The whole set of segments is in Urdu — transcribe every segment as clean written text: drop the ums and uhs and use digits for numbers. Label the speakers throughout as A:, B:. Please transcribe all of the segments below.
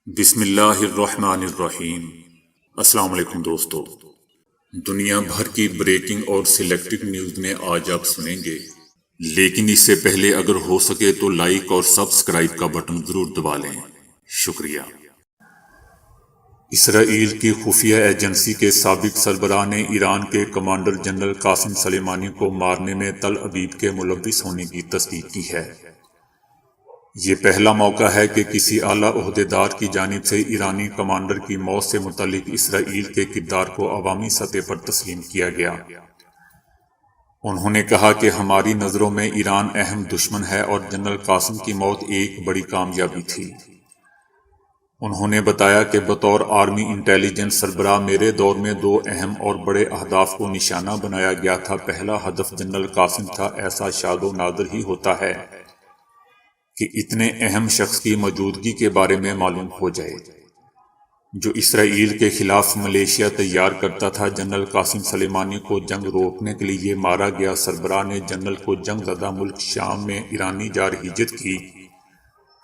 A: بسم اللہ الرحمن الرحیم۔ السلام علیکم دوستو، دنیا بھر کی بریکنگ اور سلیکٹڈ نیوز میں آج آپ سنیں گے، لیکن اس سے پہلے اگر ہو سکے تو لائک اور سبسکرائب کا بٹن ضرور دبا لیں، شکریہ۔ اسرائیل کی خفیہ ایجنسی کے سابق سربراہ نے ایران کے کمانڈر جنرل قاسم سلیمانی کو مارنے میں تل ابیب کے ملوث ہونے کی تصدیق کی ہے۔ یہ پہلا موقع ہے کہ کسی اعلیٰ عہدیدار کی جانب سے ایرانی کمانڈر کی موت سے متعلق اسرائیل کے کردار کو عوامی سطح پر تسلیم کیا گیا۔ انہوں نے کہا کہ ہماری نظروں میں ایران اہم دشمن ہے اور جنرل قاسم کی موت ایک بڑی کامیابی تھی۔ انہوں نے بتایا کہ بطور آرمی انٹیلیجنس سربراہ میرے دور میں دو اہم اور بڑے اہداف کو نشانہ بنایا گیا تھا۔ پہلا ہدف جنرل قاسم تھا۔ ایسا شاد و نادر ہی ہوتا ہے کہ اتنے اہم شخص کی موجودگی کے بارے میں معلوم ہو جائے، جو اسرائیل کے خلاف ملیشیا تیار کرتا تھا۔ جنرل قاسم سلیمانی کو جنگ روکنے کے لیے مارا گیا۔ سربراہ نے جنرل کو جنگ زدہ ملک شام میں ایرانی جارحیت کی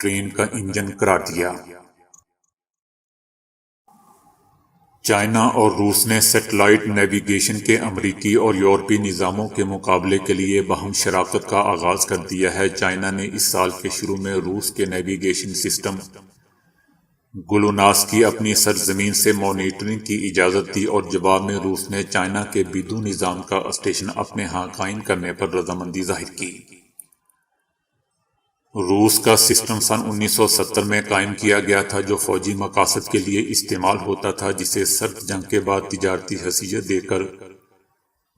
A: ٹرین کا انجن قرار دیا۔ چائنا اور روس نے سیٹلائٹ نیویگیشن کے امریکی اور یورپی نظاموں کے مقابلے کے لیے باہم شراکت کا آغاز کر دیا ہے۔ چائنا نے اس سال کے شروع میں روس کے نیویگیشن سسٹم گلوناس کی اپنی سرزمین سے مانیٹرنگ کی اجازت دی، اور جواب میں روس نے چائنا کے بیدو نظام کا اسٹیشن اپنے ہاں قائم کرنے پر رضامندی ظاہر کی۔ روس کا سسٹم سن 1970 میں قائم کیا گیا تھا، جو فوجی مقاصد کے لیے استعمال ہوتا تھا، جسے سرد جنگ کے بعد تجارتی حیثیت دے کر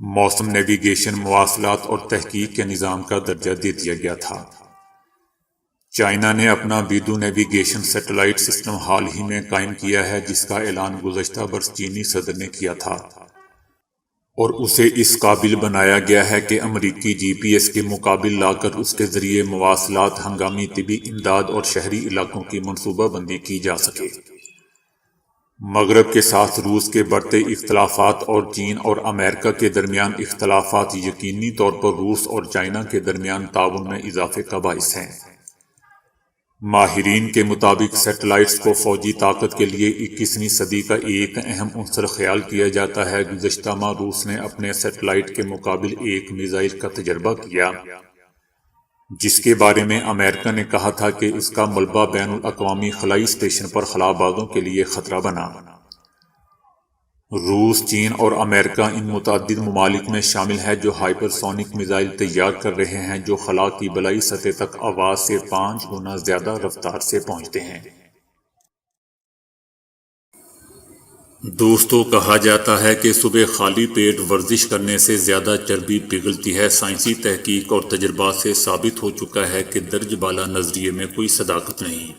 A: موسم نیویگیشن، مواصلات اور تحقیق کے نظام کا درجہ دے دیا گیا تھا۔ چائنا نے اپنا بیدو نیویگیشن سیٹلائٹ سسٹم حال ہی میں قائم کیا ہے، جس کا اعلان گزشتہ برس چینی صدر نے کیا تھا، اور اسے اس قابل بنایا گیا ہے کہ امریکی جی پی ایس کے مقابل لا کر اس کے ذریعے مواصلات، ہنگامی طبی امداد اور شہری علاقوں کی منصوبہ بندی کی جا سکے۔ مغرب کے ساتھ روس کے بڑھتے اختلافات اور چین اور امریکہ کے درمیان اختلافات یقینی طور پر روس اور چائنا کے درمیان تعاون میں اضافے کا باعث ہیں۔ ماہرین کے مطابق سیٹلائٹس کو فوجی طاقت کے لیے 21ویں صدی کا ایک اہم عنصر خیال کیا جاتا ہے۔ گزشتہ ماہ روس نے اپنے سیٹلائٹ کے مقابل ایک میزائل کا تجربہ کیا، جس کے بارے میں امریکہ نے کہا تھا کہ اس کا ملبہ بین الاقوامی خلائی اسٹیشن پر خلا بازوں کے لیے خطرہ بنا۔ روس، چین اور امریکہ ان متعدد ممالک میں شامل ہے جو ہائپر سونک میزائل تیار کر رہے ہیں، جو خلا کی بلائی سطح تک آواز سے 5 گنا زیادہ رفتار سے پہنچتے ہیں۔ دوستو، کہا جاتا ہے کہ صبح خالی پیٹ ورزش کرنے سے زیادہ چربی پگھلتی ہے۔ سائنسی تحقیق اور تجربات سے ثابت ہو چکا ہے کہ درج بالا نظریے میں کوئی صداقت نہیں،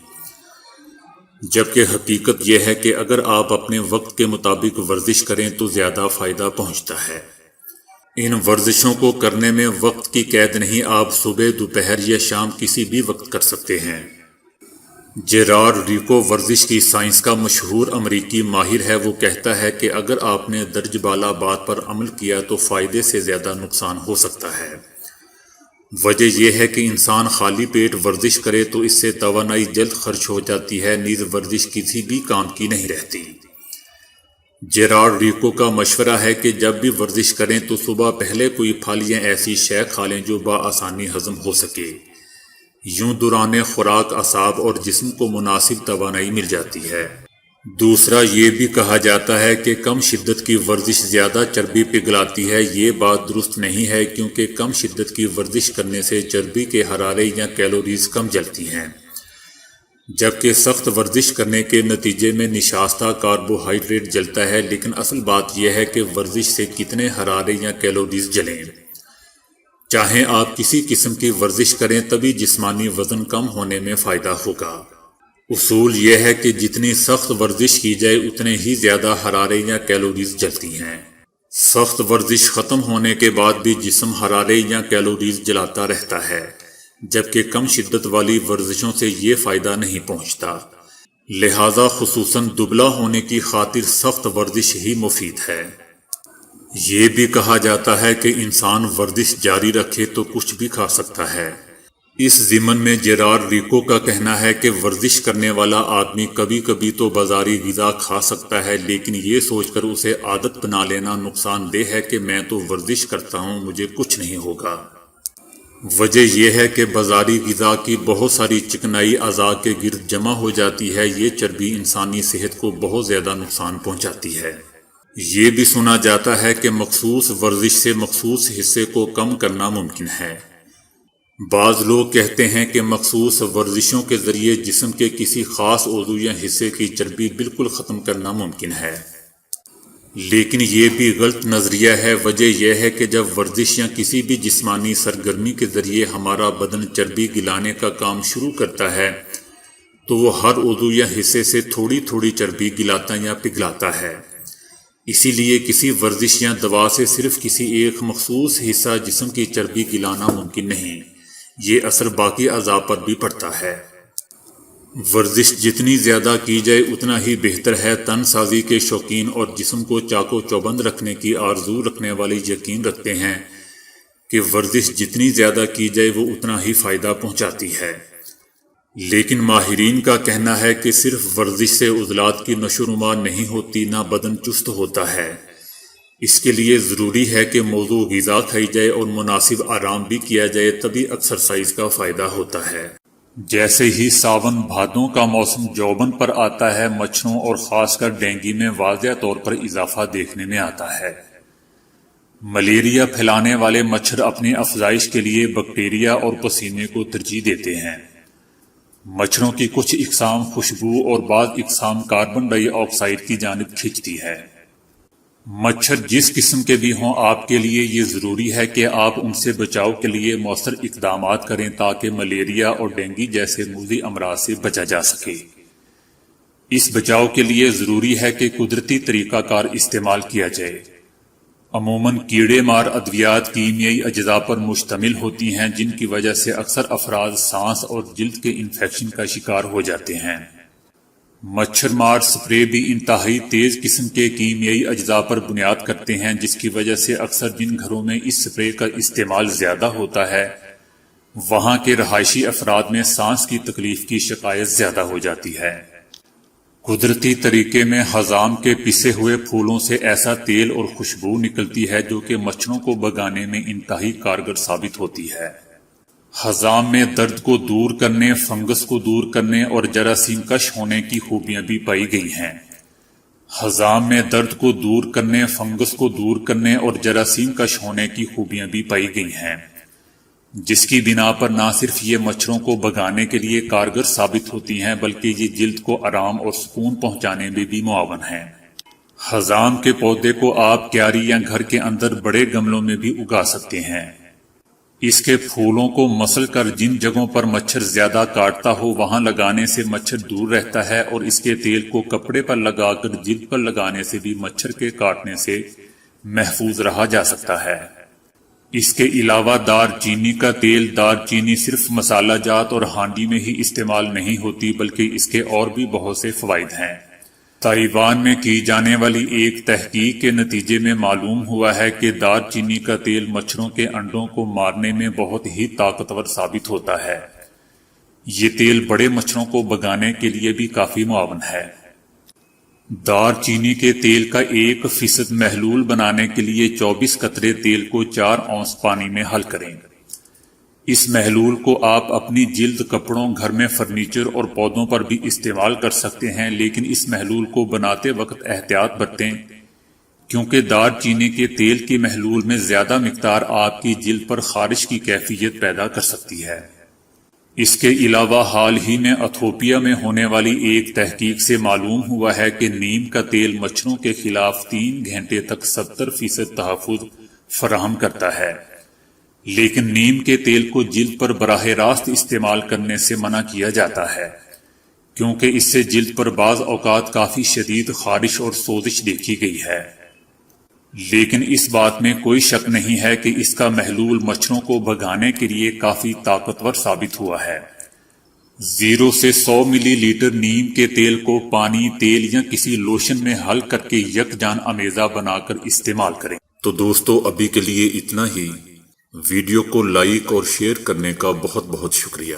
A: جبکہ حقیقت یہ ہے کہ اگر آپ اپنے وقت کے مطابق ورزش کریں تو زیادہ فائدہ پہنچتا ہے۔ ان ورزشوں کو کرنے میں وقت کی قید نہیں، آپ صبح، دوپہر یا شام کسی بھی وقت کر سکتے ہیں۔ جیرارڈ ریکو ورزش کی سائنس کا مشہور امریکی ماہر ہے۔ وہ کہتا ہے کہ اگر آپ نے درج بالا بات پر عمل کیا تو فائدے سے زیادہ نقصان ہو سکتا ہے۔ وجہ یہ ہے کہ انسان خالی پیٹ ورزش کرے تو اس سے توانائی جلد خرچ ہو جاتی ہے، نیز ورزش کسی بھی کام کی نہیں رہتی۔ جیرارڈ ریکو کا مشورہ ہے کہ جب بھی ورزش کریں تو صبح پہلے کوئی پھل یا ایسی شے کھا لیں جو بآسانی ہضم ہو سکے۔ یوں دوران خوراک اعصاب اور جسم کو مناسب توانائی مل جاتی ہے۔ دوسرا، یہ بھی کہا جاتا ہے کہ کم شدت کی ورزش زیادہ چربی پگھلاتی ہے۔ یہ بات درست نہیں ہے، کیونکہ کم شدت کی ورزش کرنے سے چربی کے حرارے یا کیلوریز کم جلتی ہیں، جبکہ سخت ورزش کرنے کے نتیجے میں نشاستہ کاربوہائیڈریٹ جلتا ہے۔ لیکن اصل بات یہ ہے کہ ورزش سے کتنے حرارے یا کیلوریز جلیں۔ چاہے آپ کسی قسم کی ورزش کریں، تبھی جسمانی وزن کم ہونے میں فائدہ ہوگا۔ اصول یہ ہے کہ جتنی سخت ورزش کی جائے اتنے ہی زیادہ حرارے یا کیلوریز جلتی ہیں۔ سخت ورزش ختم ہونے کے بعد بھی جسم حرارے یا کیلوریز جلاتا رہتا ہے، جبکہ کم شدت والی ورزشوں سے یہ فائدہ نہیں پہنچتا۔ لہذا خصوصاً دبلا ہونے کی خاطر سخت ورزش ہی مفید ہے۔ یہ بھی کہا جاتا ہے کہ انسان ورزش جاری رکھے تو کچھ بھی کھا سکتا ہے۔ اس ضمن میں جیرارڈ ریکو کا کہنا ہے کہ ورزش کرنے والا آدمی کبھی کبھی تو بازاری غذا کھا سکتا ہے، لیکن یہ سوچ کر اسے عادت بنا لینا نقصان دہ ہے کہ میں تو ورزش کرتا ہوں، مجھے کچھ نہیں ہوگا۔ وجہ یہ ہے کہ بازاری غذا کی بہت ساری چکنائی اعضاء کے گرد جمع ہو جاتی ہے، یہ چربی انسانی صحت کو بہت زیادہ نقصان پہنچاتی ہے۔ یہ بھی سنا جاتا ہے کہ مخصوص ورزش سے مخصوص حصے کو کم کرنا ممکن ہے۔ بعض لوگ کہتے ہیں کہ مخصوص ورزشوں کے ذریعے جسم کے کسی خاص عضو یا حصے کی چربی بالکل ختم کرنا ممکن ہے، لیکن یہ بھی غلط نظریہ ہے۔ وجہ یہ ہے کہ جب ورزش یا کسی بھی جسمانی سرگرمی کے ذریعے ہمارا بدن چربی گلانے کا کام شروع کرتا ہے تو وہ ہر عضو یا حصے سے تھوڑی تھوڑی چربی گلاتا یا پگھلاتا ہے۔ اسی لیے کسی ورزش یا دوا سے صرف کسی ایک مخصوص حصہ جسم کی چربی گلانا ممکن نہیں، یہ اثر باقی اعضاء پر بھی پڑتا ہے۔ ورزش جتنی زیادہ کی جائے اتنا ہی بہتر ہے۔ تن سازی کے شوقین اور جسم کو چاق و چوبند رکھنے کی آرزو رکھنے والے یقین رکھتے ہیں کہ ورزش جتنی زیادہ کی جائے وہ اتنا ہی فائدہ پہنچاتی ہے، لیکن ماہرین کا کہنا ہے کہ صرف ورزش سے عضلات کی نشو و نما نہیں ہوتی، نہ بدن چست ہوتا ہے۔ اس کے لیے ضروری ہے کہ موضوع غذا کھائی جائے اور مناسب آرام بھی کیا جائے، تبھی ایکسرسائز کا فائدہ ہوتا ہے۔ جیسے ہی ساون بھادوں کا موسم جوبن پر آتا ہے، مچھروں اور خاص کر ڈینگی میں واضح طور پر اضافہ دیکھنے میں آتا ہے۔ ملیریا پھیلانے والے مچھر اپنی افزائش کے لیے بیکٹیریا اور پسینے کو ترجیح دیتے ہیں۔ مچھروں کی کچھ اقسام خوشبو اور بعض اقسام کاربن ڈائی آکسائڈ کی جانب کھینچتی ہے۔ مچھر جس قسم کے بھی ہوں، آپ کے لیے یہ ضروری ہے کہ آپ ان سے بچاؤ کے لیے مؤثر اقدامات کریں تاکہ ملیریا اور ڈینگی جیسے موذی امراض سے بچا جا سکے۔ اس بچاؤ کے لیے ضروری ہے کہ قدرتی طریقہ کار استعمال کیا جائے۔ عموماً کیڑے مار ادویات کیمیائی اجزاء پر مشتمل ہوتی ہیں، جن کی وجہ سے اکثر افراد سانس اور جلد کے انفیکشن کا شکار ہو جاتے ہیں۔ مچھر مار سپرے بھی انتہائی تیز قسم کے کیمیائی اجزاء پر بنیاد کرتے ہیں، جس کی وجہ سے اکثر جن گھروں میں اس سپرے کا استعمال زیادہ ہوتا ہے وہاں کے رہائشی افراد میں سانس کی تکلیف کی شکایت زیادہ ہو جاتی ہے۔ قدرتی طریقے میں ہضام کے پسے ہوئے پھولوں سے ایسا تیل اور خوشبو نکلتی ہے جو کہ مچھروں کو بھگانے میں انتہائی کارگر ثابت ہوتی ہے۔ ہضام میں درد کو دور کرنے، فنگس کو دور کرنے اور جراثیم کش ہونے کی خوبیاں بھی پائی گئی ہیں۔ ہضام میں درد کو دور کرنے، فنگس کو دور کرنے اور جراثیم کش ہونے کی خوبیاں بھی پائی گئی ہیں، جس کی بنا پر نہ صرف یہ مچھروں کو بھگانے کے لیے کارگر ثابت ہوتی ہیں بلکہ یہ جلد کو آرام اور سکون پہنچانے میں بھی معاون ہیں۔ ہضام کے پودے کو آپ کیاری یا گھر کے اندر بڑے گملوں میں بھی اگا سکتے ہیں۔ اس کے پھولوں کو مسل کر جن جگہوں پر مچھر زیادہ کاٹتا ہو وہاں لگانے سے مچھر دور رہتا ہے، اور اس کے تیل کو کپڑے پر لگا کر جلد پر لگانے سے بھی مچھر کے کاٹنے سے محفوظ رہا جا سکتا ہے۔ اس کے علاوہ دار چینی کا تیل، دار چینی صرف مسالہ جات اور ہانڈی میں ہی استعمال نہیں ہوتی بلکہ اس کے اور بھی بہت سے فوائد ہیں۔ تائیوان میں کی جانے والی ایک تحقیق کے نتیجے میں معلوم ہوا ہے کہ دار چینی کا تیل مچھروں کے انڈوں کو مارنے میں بہت ہی طاقتور ثابت ہوتا ہے۔ یہ تیل بڑے مچھروں کو بھگانے کے لیے بھی کافی معاون ہے۔ دار چینی کے تیل کا 1% محلول بنانے کے لیے 24 قطرے تیل کو 4 اونس پانی میں حل کریں۔ اس محلول کو آپ اپنی جلد، کپڑوں، گھر میں فرنیچر اور پودوں پر بھی استعمال کر سکتے ہیں، لیکن اس محلول کو بناتے وقت احتیاط برتیں کیونکہ دار چینی کے تیل کی محلول میں زیادہ مقدار آپ کی جلد پر خارش کی کیفیت پیدا کر سکتی ہے۔ اس کے علاوہ حال ہی میں ایتھوپیا میں ہونے والی ایک تحقیق سے معلوم ہوا ہے کہ نیم کا تیل مچھروں کے خلاف 3 گھنٹے تک 70% تحفظ فراہم کرتا ہے، لیکن نیم کے تیل کو جلد پر براہ راست استعمال کرنے سے منع کیا جاتا ہے کیونکہ اس سے جلد پر بعض اوقات کافی شدید خارش اور سوزش دیکھی گئی ہے۔ لیکن اس بات میں کوئی شک نہیں ہے کہ اس کا محلول مچھروں کو بھگانے کے لیے کافی طاقتور ثابت ہوا ہے۔ 0 سے 100 ملی لیٹر نیم کے تیل کو پانی، تیل یا کسی لوشن میں حل کر کے یکجان امیزہ بنا کر استعمال کریں۔ تو دوستو ابھی کے لیے اتنا ہی۔ ویڈیو کو لائک اور شیئر کرنے کا بہت بہت شکریہ۔